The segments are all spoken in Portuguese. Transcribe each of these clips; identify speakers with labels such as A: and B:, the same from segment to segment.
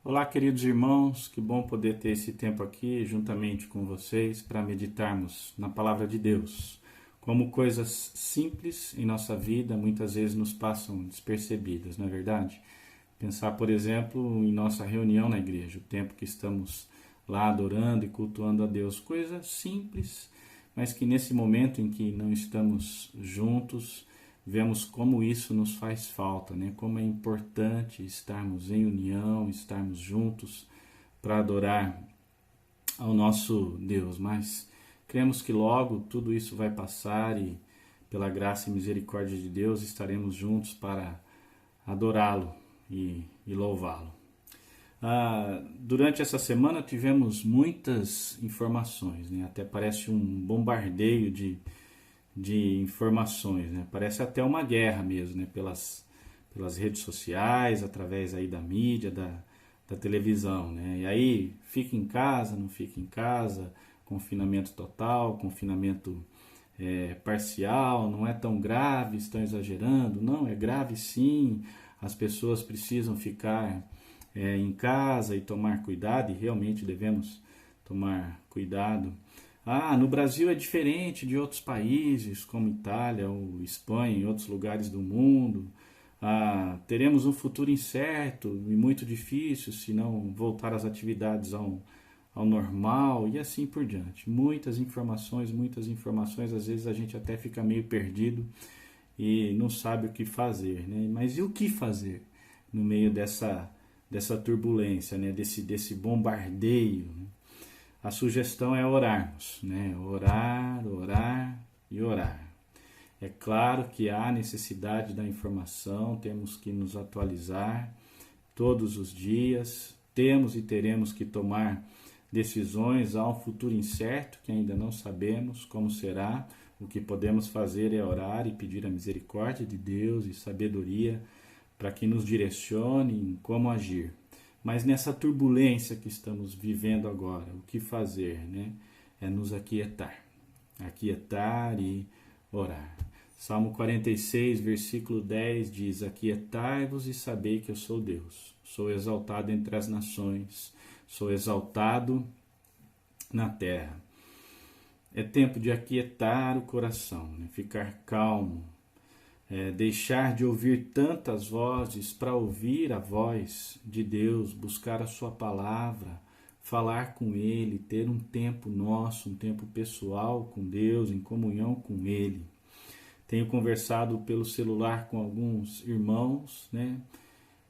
A: Olá, queridos irmãos, que bom poder ter esse tempo aqui juntamente com vocês para meditarmos na Palavra de Deus. Como coisas simples em nossa vida muitas vezes nos passam despercebidas, não é verdade? Pensar, por exemplo, em nossa reunião na igreja, o tempo que estamos lá adorando e cultuando a Deus. Coisa simples, mas que nesse momento em que não estamos juntos, vemos como isso nos faz falta, né? Como é importante estarmos em união, estarmos juntos para adorar ao nosso Deus. Mas cremos que logo tudo isso vai passar e, pela graça e misericórdia de Deus, estaremos juntos para adorá-lo e louvá-lo. Durante essa semana tivemos muitas informações, né? Até parece um bombardeio de informações, né? Parece até uma guerra mesmo, né? Pelas redes sociais, através aí da mídia, da televisão, né? E aí, fica em casa, não fica em casa, confinamento total, confinamento parcial, não é tão grave, estão exagerando. Não, é grave sim, as pessoas precisam ficar em casa e tomar cuidado, e realmente devemos tomar cuidado. No Brasil é diferente de outros países, como Itália ou Espanha, em outros lugares do mundo. Teremos um futuro incerto e muito difícil se não voltar às atividades ao normal e assim por diante. Muitas informações, às vezes a gente até fica meio perdido e não sabe o que fazer, né? Mas e o que fazer no meio dessa turbulência, né? Desse bombardeio, né? A sugestão é orarmos, né? Orar, orar e orar. É claro que há necessidade da informação, temos que nos atualizar todos os dias, temos e teremos que tomar decisões. Há um futuro incerto que ainda não sabemos como será. O que podemos fazer é orar e pedir a misericórdia de Deus e sabedoria para que nos direcione em como agir. Mas nessa turbulência que estamos vivendo agora, o que fazer, né? É nos aquietar e orar. Salmo 46, versículo 10 diz: Aquietai-vos e sabei que eu sou Deus. Sou exaltado entre as nações, sou exaltado na terra. É tempo de aquietar o coração, né? Ficar calmo, deixar de ouvir tantas vozes para ouvir a voz de Deus, buscar a sua palavra, falar com Ele, ter um tempo nosso, um tempo pessoal com Deus, em comunhão com Ele. Tenho conversado pelo celular com alguns irmãos, né?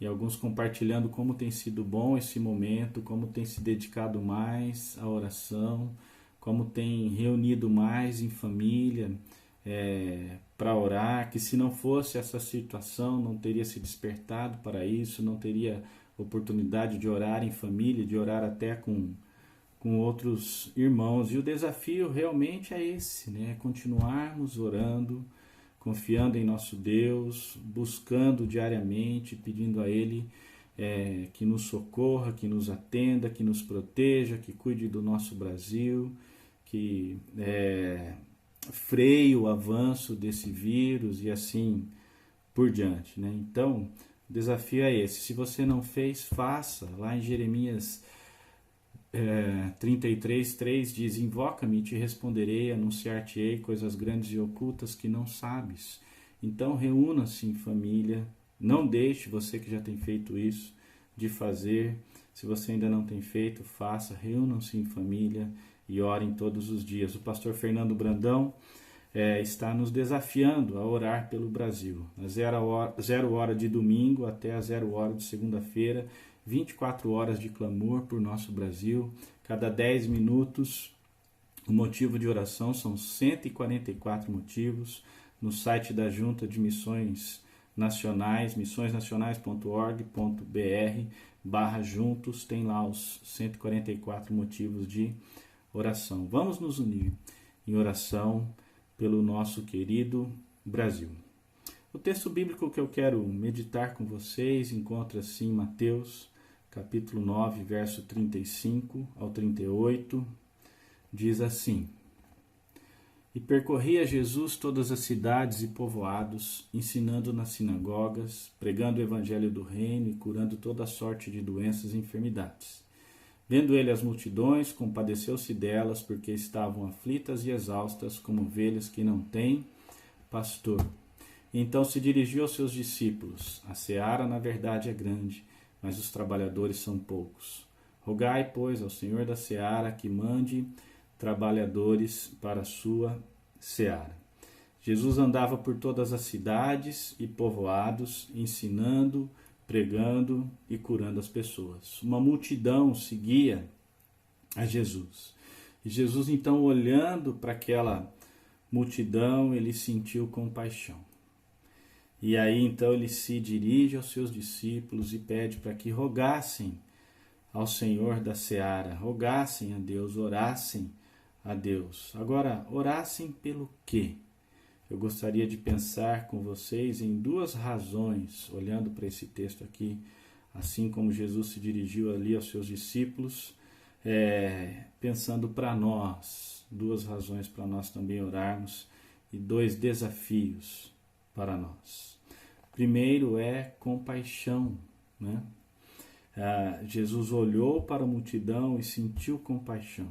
A: E alguns compartilhando como tem sido bom esse momento, como tem se dedicado mais à oração, como tem reunido mais em família, para orar, que se não fosse essa situação não teria se despertado para isso, não teria oportunidade de orar em família, de orar até com outros irmãos. E o desafio realmente é esse, né? Continuarmos orando, confiando em nosso Deus, buscando diariamente, pedindo a Ele que nos socorra, que nos atenda, que nos proteja, que cuide do nosso Brasil, que freie o avanço desse vírus e assim por diante, né? Então, o desafio é esse. Se você não fez, faça. Lá em Jeremias 33:3 diz: Invoca-me e te responderei, anunciar-te-ei coisas grandes e ocultas que não sabes. Então reúna-se em família, não deixe, você que já tem feito isso, de fazer. Se você ainda não tem feito, faça. Reúnam-se em família e orem todos os dias. O pastor Fernando Brandão está nos desafiando a orar pelo Brasil. A 0 hora de domingo até a 0 hora de segunda-feira, 24 horas de clamor por nosso Brasil. Cada 10 minutos, o motivo de oração são 144 motivos. No site da Junta de Missões Nacionais, missõesnacionais.org.br/juntos, tem lá os 144 motivos de oração. Vamos nos unir em oração pelo nosso querido Brasil. O texto bíblico que eu quero meditar com vocês encontra-se em Mateus, capítulo 9, verso 35 ao 38, diz assim: E percorria Jesus todas as cidades e povoados, ensinando nas sinagogas, pregando o evangelho do reino e curando toda sorte de doenças e enfermidades. Vendo ele as multidões, compadeceu-se delas, porque estavam aflitas e exaustas, como ovelhas que não têm pastor. E então se dirigiu aos seus discípulos: a seara, na verdade, é grande, mas os trabalhadores são poucos. Rogai, pois, ao Senhor da seara que mande trabalhadores para a sua seara. Jesus andava por todas as cidades e povoados, ensinando, pregando e curando as pessoas. Uma multidão seguia a Jesus. E Jesus, então, olhando para aquela multidão, ele sentiu compaixão. E aí, então, ele se dirige aos seus discípulos e pede para que rogassem ao Senhor da seara, rogassem a Deus, orassem a Deus. Agora, orassem pelo quê? Eu gostaria de pensar com vocês em duas razões, olhando para esse texto aqui, assim como Jesus se dirigiu ali aos seus discípulos, pensando para nós, duas razões para nós também orarmos e dois desafios para nós. Primeiro é compaixão, né? Jesus olhou para a multidão e sentiu compaixão.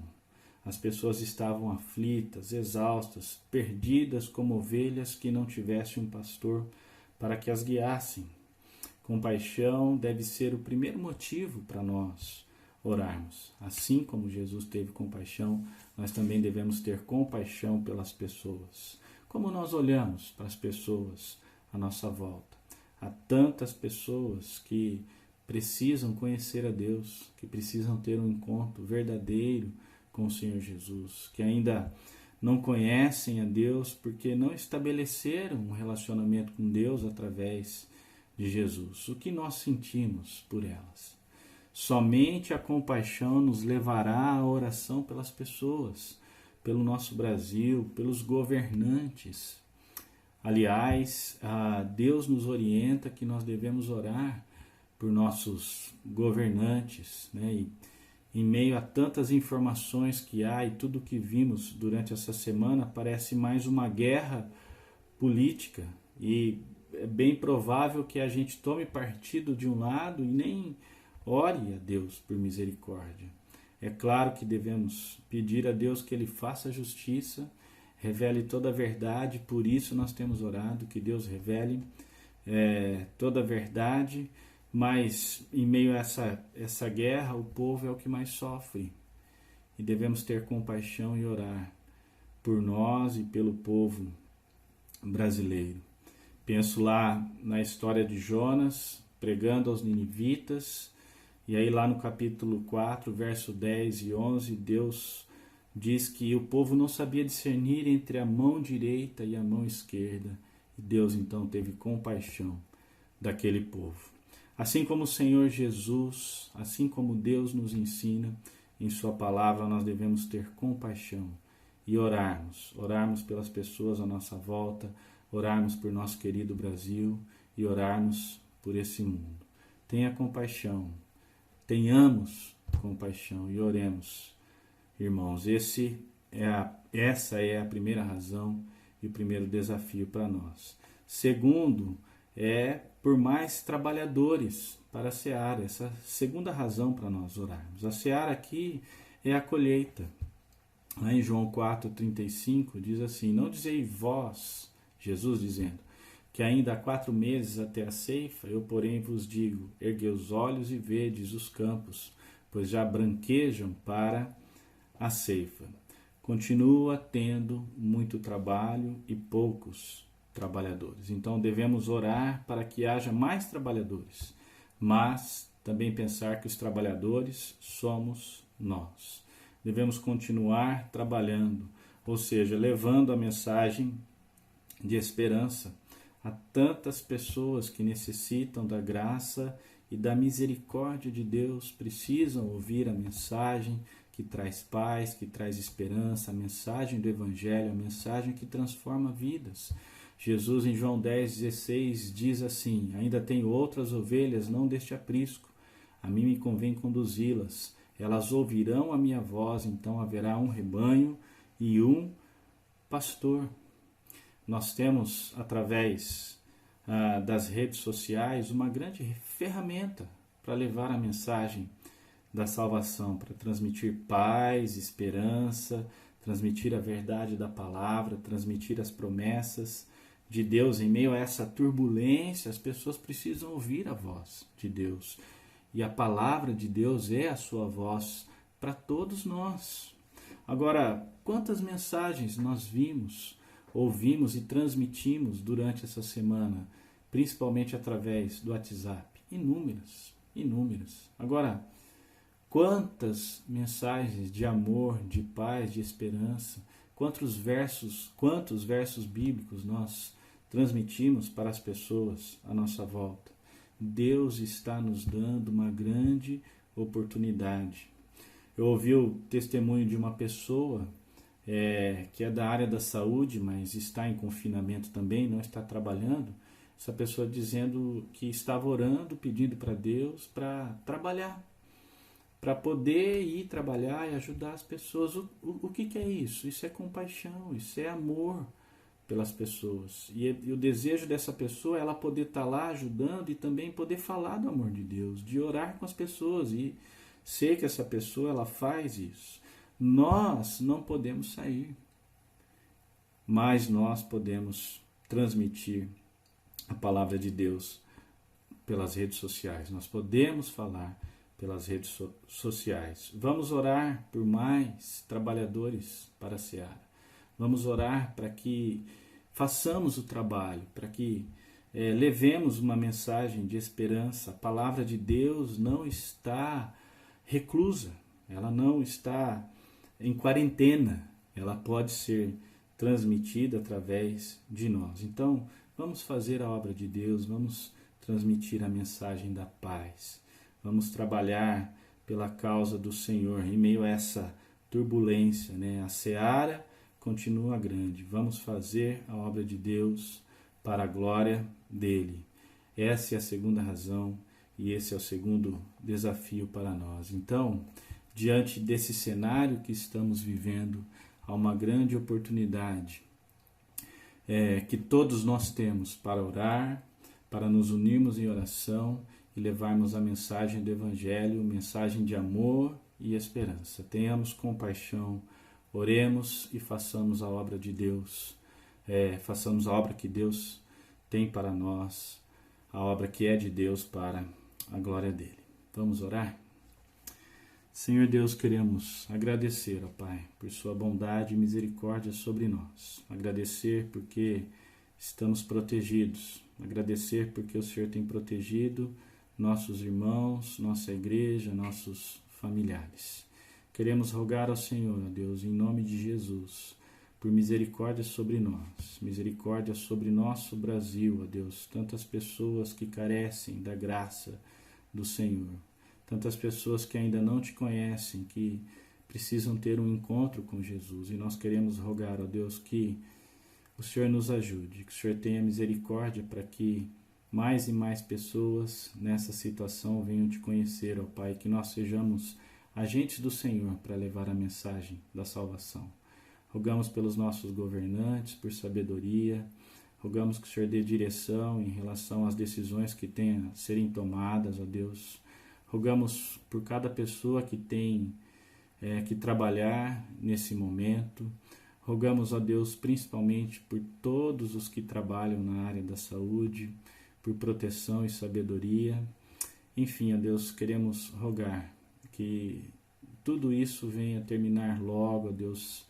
A: As pessoas estavam aflitas, exaustas, perdidas como ovelhas que não tivessem um pastor para que as guiassem. Compaixão deve ser o primeiro motivo para nós orarmos. Assim como Jesus teve compaixão, nós também devemos ter compaixão pelas pessoas. Como nós olhamos para as pessoas à nossa volta? Há tantas pessoas que precisam conhecer a Deus, que precisam ter um encontro verdadeiro com o Senhor Jesus, que ainda não conhecem a Deus porque não estabeleceram um relacionamento com Deus através de Jesus. O que nós sentimos por elas? Somente a compaixão nos levará à oração pelas pessoas, pelo nosso Brasil, pelos governantes. Aliás, Deus nos orienta que nós devemos orar por nossos governantes, né? E em meio a tantas informações que há e tudo que vimos durante essa semana, parece mais uma guerra política. E é bem provável que a gente tome partido de um lado e nem ore a Deus por misericórdia. É claro que devemos pedir a Deus que Ele faça justiça, revele toda a verdade, por isso nós temos orado, que Deus revele toda a verdade. Mas em meio a essa guerra, o povo é o que mais sofre. E devemos ter compaixão e orar por nós e pelo povo brasileiro. Penso lá na história de Jonas, pregando aos ninivitas, e aí lá no capítulo 4, verso 10 e 11, Deus diz que o povo não sabia discernir entre a mão direita e a mão esquerda. E Deus então teve compaixão daquele povo. Assim como o Senhor Jesus, assim como Deus nos ensina em sua palavra, nós devemos ter compaixão e orarmos pelas pessoas à nossa volta, orarmos por nosso querido Brasil e orarmos por esse mundo. Tenha compaixão, tenhamos compaixão e oremos, irmãos. Essa é a primeira razão e o primeiro desafio para nós. Segundo, por mais trabalhadores para a seara. Essa segunda razão para nós orarmos. A seara aqui é a colheita. Lá em João 4,35 diz assim: não dizei vós, Jesus dizendo, que ainda há 4 meses até a ceifa, eu porém vos digo, erguei os olhos e vedes os campos, pois já branquejam para a ceifa. Continua tendo muito trabalho e poucos trabalhadores. Então devemos orar para que haja mais trabalhadores, mas também pensar que os trabalhadores somos nós. Devemos continuar trabalhando, ou seja, levando a mensagem de esperança a tantas pessoas que necessitam da graça e da misericórdia de Deus, precisam ouvir a mensagem que traz paz, que traz esperança, a mensagem do Evangelho, a mensagem que transforma vidas. Jesus em João 10,16 diz assim: ainda tenho outras ovelhas, não deste aprisco, a mim me convém conduzi-las, elas ouvirão a minha voz, então haverá um rebanho e um pastor. Nós temos, através das redes sociais, uma grande ferramenta para levar a mensagem da salvação, para transmitir paz, esperança, transmitir a verdade da palavra, transmitir as promessas de Deus. Em meio a essa turbulência, as pessoas precisam ouvir a voz de Deus. E a palavra de Deus é a sua voz para todos nós. Agora, quantas mensagens nós vimos, ouvimos e transmitimos durante essa semana, principalmente através do WhatsApp? Inúmeras, inúmeras. Agora, quantas mensagens de amor, de paz, de esperança, quantos versos bíblicos nós transmitimos para as pessoas à nossa volta? Deus está nos dando uma grande oportunidade. Eu ouvi o testemunho de uma pessoa que é da área da saúde, mas está em confinamento também, não está trabalhando. Essa pessoa dizendo que estava orando, pedindo para Deus para trabalhar, para poder ir trabalhar e ajudar as pessoas. O que é isso? Isso é compaixão, isso é amor pelas pessoas. E o desejo dessa pessoa é ela poder estar lá ajudando e também poder falar do amor de Deus, de orar com as pessoas. E sei que essa pessoa ela faz isso. Nós não podemos sair, mas nós podemos transmitir a palavra de Deus pelas redes sociais. Nós podemos falar pelas redes sociais. Vamos orar por mais trabalhadores para a seara. Vamos orar para que façamos o trabalho, para que levemos uma mensagem de esperança. A palavra de Deus não está reclusa, ela não está em quarentena, ela pode ser transmitida através de nós. Então, vamos fazer a obra de Deus, vamos transmitir a mensagem da paz, vamos trabalhar pela causa do Senhor em meio a essa turbulência, né? A seara continua grande, vamos fazer a obra de Deus para a glória dele. Essa é a segunda razão e esse é o segundo desafio para nós. Então, diante desse cenário que estamos vivendo, há uma grande oportunidade que todos nós temos para orar, para nos unirmos em oração e levarmos a mensagem do Evangelho, mensagem de amor e esperança. Tenhamos compaixão, oremos e façamos a obra de Deus, façamos a obra que Deus tem para nós, a obra que é de Deus para a glória dele. Vamos orar? Senhor Deus, queremos agradecer, ó Pai, por sua bondade e misericórdia sobre nós. Agradecer porque estamos protegidos. Agradecer porque o Senhor tem protegido nossos irmãos, nossa igreja, nossos familiares. Queremos rogar ao Senhor, ó Deus, em nome de Jesus, por misericórdia sobre nós, misericórdia sobre nosso Brasil, ó Deus. Tantas pessoas que carecem da graça do Senhor. Tantas pessoas que ainda não te conhecem, que precisam ter um encontro com Jesus. E nós queremos rogar, ó Deus, que o Senhor nos ajude, que o Senhor tenha misericórdia para que mais e mais pessoas nessa situação venham te conhecer, ó Pai, que nós sejamos agentes do Senhor para levar a mensagem da salvação. Rogamos pelos nossos governantes, por sabedoria, rogamos que o Senhor dê direção em relação às decisões que tenham a serem tomadas, ó Deus. Rogamos por cada pessoa que tem que trabalhar nesse momento. Rogamos a Deus principalmente por todos os que trabalham na área da saúde, por proteção e sabedoria. Enfim, a Deus, queremos rogar que tudo isso venha terminar logo, a Deus,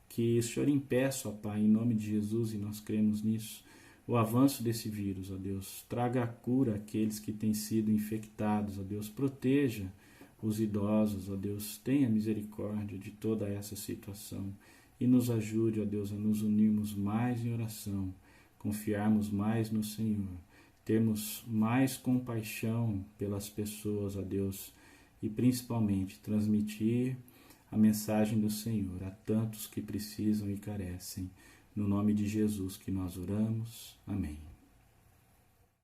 A: que o Senhor impeça, ó Pai, em nome de Jesus, e nós cremos nisso, o avanço desse vírus, ó Deus. Traga a cura àqueles que têm sido infectados, ó Deus. Proteja os idosos, ó Deus. Tenha misericórdia de toda essa situação e nos ajude, ó Deus, a nos unirmos mais em oração, confiarmos mais no Senhor, termos mais compaixão pelas pessoas, ó Deus, e principalmente transmitir a mensagem do Senhor a tantos que precisam e carecem. No nome de Jesus que nós oramos. Amém.